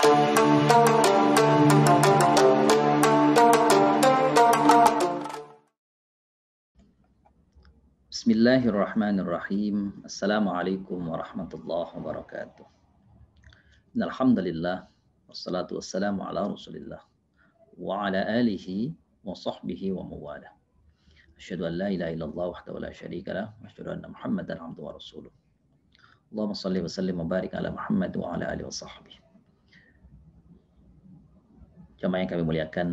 Bismillahirrahmanirrahim. Assalamualaikum warahmatullahi wabarakatuh. Alhamdulillah wassalatu wassalamu ala Rasulillah wa ala alihi wa sahbihi wa mawalah. Asyhadu an la ilaha illallah wahdahu la syarika lah wa asyhadu anna Muhammadan abduhu wa rasuluh. Allahumma shalli wa sallim wa barik ala Muhammad wa ala alihi wa sahbihi. Jamaah yang kami muliakan,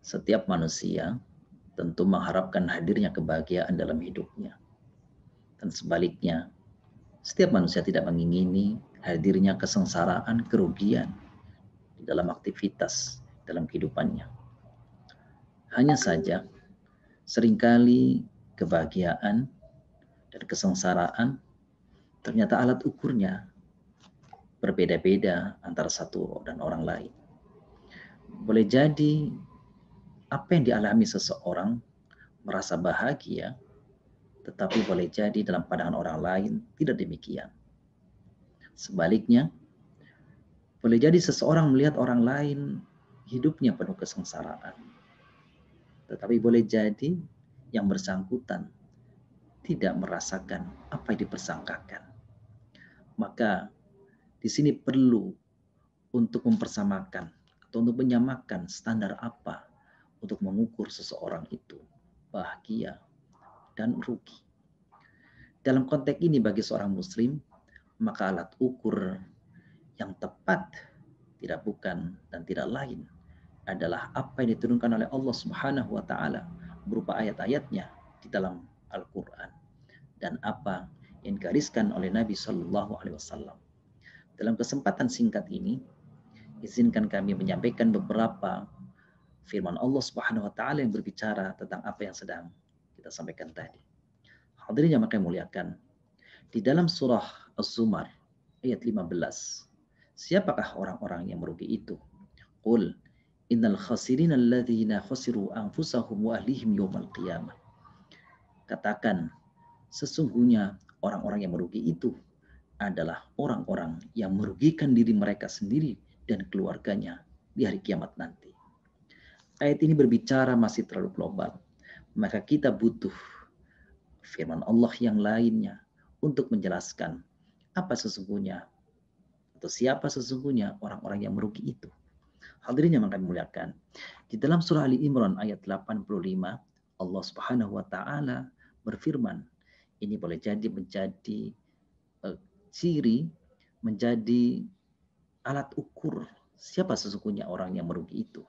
setiap manusia tentu mengharapkan hadirnya kebahagiaan dalam hidupnya. Dan sebaliknya, setiap manusia tidak mengingini hadirnya kesengsaraan, kerugian di dalam aktivitas, dalam kehidupannya. Hanya saja, seringkali kebahagiaan dan kesengsaraan ternyata alat ukurnya berbeda-beda antara satu dan orang lain. Boleh jadi apa yang dialami seseorang merasa bahagia, tetapi boleh jadi dalam pandangan orang lain tidak demikian. Sebaliknya, boleh jadi seseorang melihat orang lain hidupnya penuh kesengsaraan, tetapi boleh jadi yang bersangkutan tidak merasakan apa yang dipersangkakan. Maka di sini perlu untuk mempersamakan atau untuk menyamakan standar apa untuk mengukur seseorang itu bahagia dan rugi. Dalam konteks ini bagi seorang muslim, maka alat ukur yang tepat tidak bukan dan tidak lain adalah apa yang diturunkan oleh Allah Subhanahu wa taala berupa ayat-ayatnya di dalam Al-Qur'an dan apa yang digariskan oleh Nabi Shallallahu alaihi wasallam. Dalam kesempatan singkat ini, izinkan kami menyampaikan beberapa firman Allah Subhanahu wa taala yang berbicara tentang apa yang sedang kita sampaikan tadi. Hadirin yang kami muliakan, di dalam surah Az-Zumar ayat 15, siapakah orang-orang yang merugi itu? Qul innal khasirina alladzina khasiru anfusahum wa ahlihim yaumal qiyamah. Katakan, sesungguhnya orang-orang yang merugi itu adalah orang-orang yang merugikan diri mereka sendiri dan keluarganya di hari kiamat nanti. Ayat ini berbicara masih terlalu global, maka kita butuh firman Allah yang lainnya untuk menjelaskan apa sesungguhnya atau siapa sesungguhnya orang-orang yang merugi itu. Hadirin yang kami muliakan, di dalam surah Ali Imran ayat 85, Allah Subhanahu wa taala berfirman, ini boleh jadi menjadi ciri, menjadi alat ukur siapa sesungguhnya orang yang merugi itu.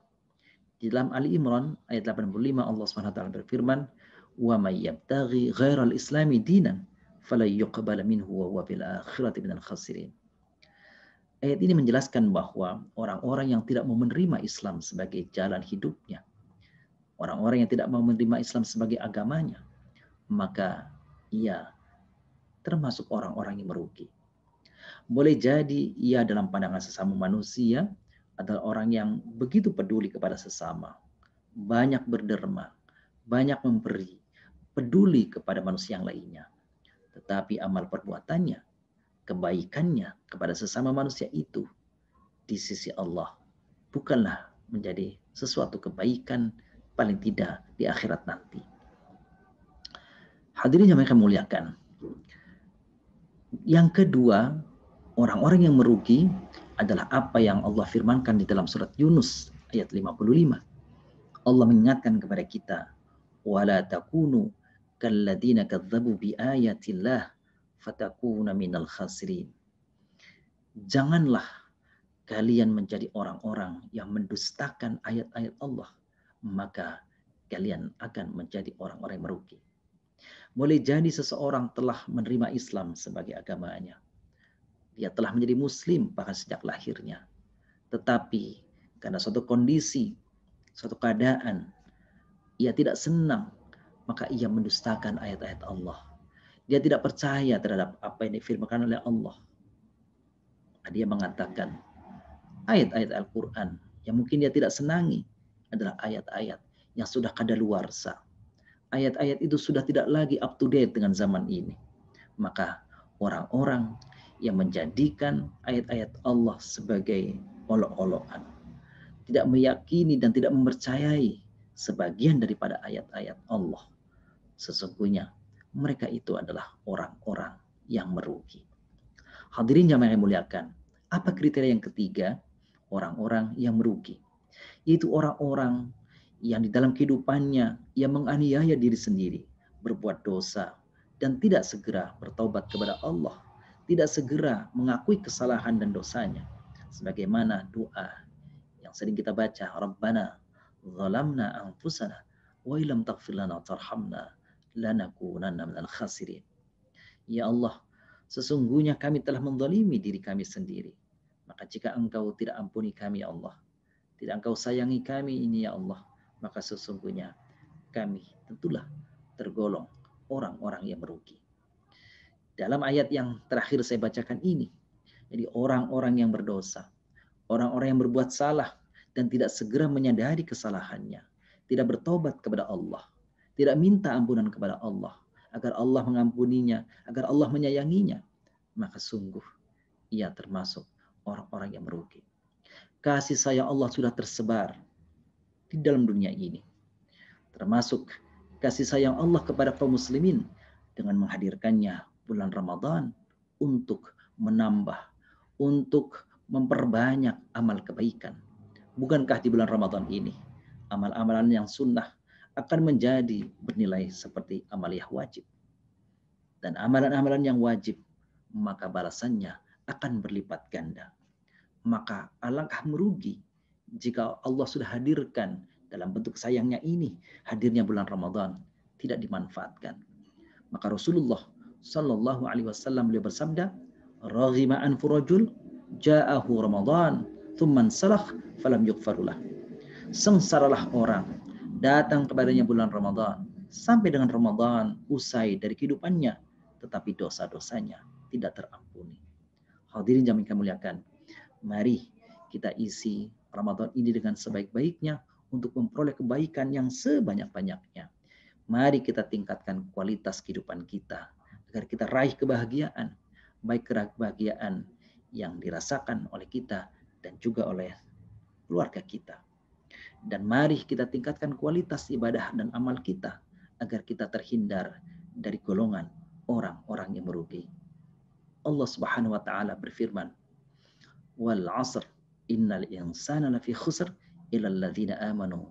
Di dalam Ali Imran ayat 85 Allah SWT berfirman, "Wa may yabtaghi ghairal islami dinan fala yuqbal minhu wa huwa fil akhirati minal khasirin." Ayat ini menjelaskan bahwa orang-orang yang tidak mau menerima Islam sebagai jalan hidupnya, orang-orang yang tidak mau menerima Islam sebagai agamanya, maka ia termasuk orang-orang yang merugi. Boleh jadi ia dalam pandangan sesama manusia adalah orang yang begitu peduli kepada sesama, banyak berderma, banyak memberi, peduli kepada manusia yang lainnya. Tetapi amal perbuatannya, kebaikannya kepada sesama manusia itu di sisi Allah bukanlah menjadi sesuatu kebaikan, paling tidak di akhirat nanti. Hadirin yang mereka muliakan. Yang kedua, orang-orang yang merugi adalah apa yang Allah firmankan di dalam surat Yunus ayat 55. Allah mengingatkan kepada kita, wala takunu kalladzina kadzdzabu biayatillah fatakuna minal khasirin. Janganlah kalian menjadi orang-orang yang mendustakan ayat-ayat Allah, maka kalian akan menjadi orang-orang yang merugi. Boleh jadi seseorang telah menerima Islam sebagai agamanya. Dia telah menjadi muslim bahkan sejak lahirnya. Tetapi karena suatu kondisi, suatu keadaan, ia tidak senang, maka ia mendustakan ayat-ayat Allah. Dia tidak percaya terhadap apa yang difirmankan oleh Allah. Dia mengatakan ayat-ayat Al-Quran yang mungkin dia tidak senangi adalah ayat-ayat yang sudah kadaluarsa. Ayat-ayat itu sudah tidak lagi up to date dengan zaman ini. Maka orang-orang yang menjadikan ayat-ayat Allah sebagai olok-olokan, tidak meyakini dan tidak mempercayai sebagian daripada ayat-ayat Allah. Sesungguhnya mereka itu adalah orang-orang yang merugi. Hadirin jamaah yang muliakan, apa kriteria yang ketiga? Orang-orang yang merugi, yaitu orang-orang yang di dalam kehidupannya yang menganiaya diri sendiri, berbuat dosa, dan tidak segera bertaubat kepada Allah, tidak segera mengakui kesalahan dan dosanya. Sebagaimana doa yang sering kita baca, Rabbana zalamna anfusana wa illam taghfir lana tarhamna lanakunanna minal khasirin. Ya Allah, sesungguhnya kami telah menzalimi diri kami sendiri. Maka jika Engkau tidak ampuni kami, ya Allah, tidak Engkau sayangi kami ini, ya Allah, maka sesungguhnya kami tentulah tergolong orang-orang yang merugi. Dalam ayat yang terakhir saya bacakan ini, jadi orang-orang yang berdosa, orang-orang yang berbuat salah dan tidak segera menyadari kesalahannya, tidak bertobat kepada Allah, tidak minta ampunan kepada Allah, agar Allah mengampuninya, agar Allah menyayanginya, maka sungguh ia termasuk orang-orang yang merugi. Kasih sayang Allah sudah tersebar di dalam dunia ini, termasuk kasih sayang Allah kepada kaum muslimin dengan menghadirkannya bulan Ramadan untuk menambah, untuk memperbanyak amal kebaikan. Bukankah di bulan Ramadan ini amal-amalan yang sunnah akan menjadi bernilai seperti amaliyah wajib? Dan amalan-amalan yang wajib, maka balasannya akan berlipat ganda. Maka alangkah merugi jika Allah sudah hadirkan dalam bentuk sayangnya ini, hadirnya bulan Ramadan, tidak dimanfaatkan. Maka Rasulullah Sallallahu Alaihi Wasallam beliau bersabda, "Raghima anfu rajul ja'ahu Ramadan, thumman salah falam yughfarulah." Sengsaralah orang, datang kepadanya bulan Ramadan, sampai dengan Ramadan usai dari kehidupannya, tetapi dosa-dosanya tidak terampuni. Hadirin jamaah yang muliakan, mari kita isi Ramadan ini dengan sebaik-baiknya untuk memperoleh kebaikan yang sebanyak-banyaknya. Mari kita tingkatkan kualitas kehidupan kita agar kita raih kebahagiaan, baik kebahagiaan yang dirasakan oleh kita dan juga oleh keluarga kita. Dan mari kita tingkatkan kualitas ibadah dan amal kita agar kita terhindar dari golongan orang-orang yang merugi. Allah Subhanahu wa taala berfirman, "Wal 'asr innal insana lafi khusr illa alladziina aamanu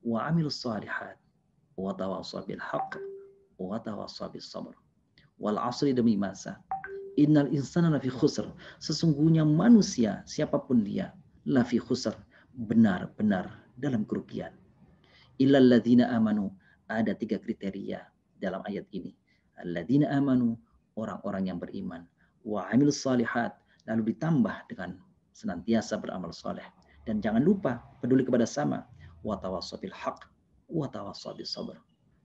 wa 'amilus shalihat wa tawassaw bil haqq wa tawassaw bis sabr." Wal 'asri, demi masa, innal insana lafi khusr, sesungguhnya manusia siapapun dia, lafi khusr, benar-benar dalam kerugian. Illal ladzina amanu, ada 3 kriteria dalam ayat ini. Alladzina amanu, orang-orang yang beriman. Wa amilus shalihat, lalu ditambah dengan senantiasa beramal soleh. Dan jangan lupa peduli kepada sama. Wa tawassaw bil haqq wa tawassaw bis sabr.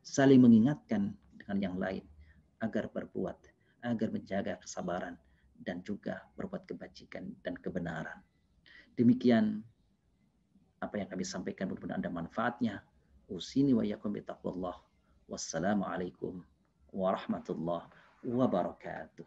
Saling mengingatkan dengan yang lain agar berbuat, agar menjaga kesabaran dan juga berbuat kebajikan dan kebenaran. Demikian apa yang kami sampaikan, mudah-mudahan ada manfaatnya. Usini wa iyyakum bitaqwallah. Wassalamualaikum warahmatullahi wabarakatuh.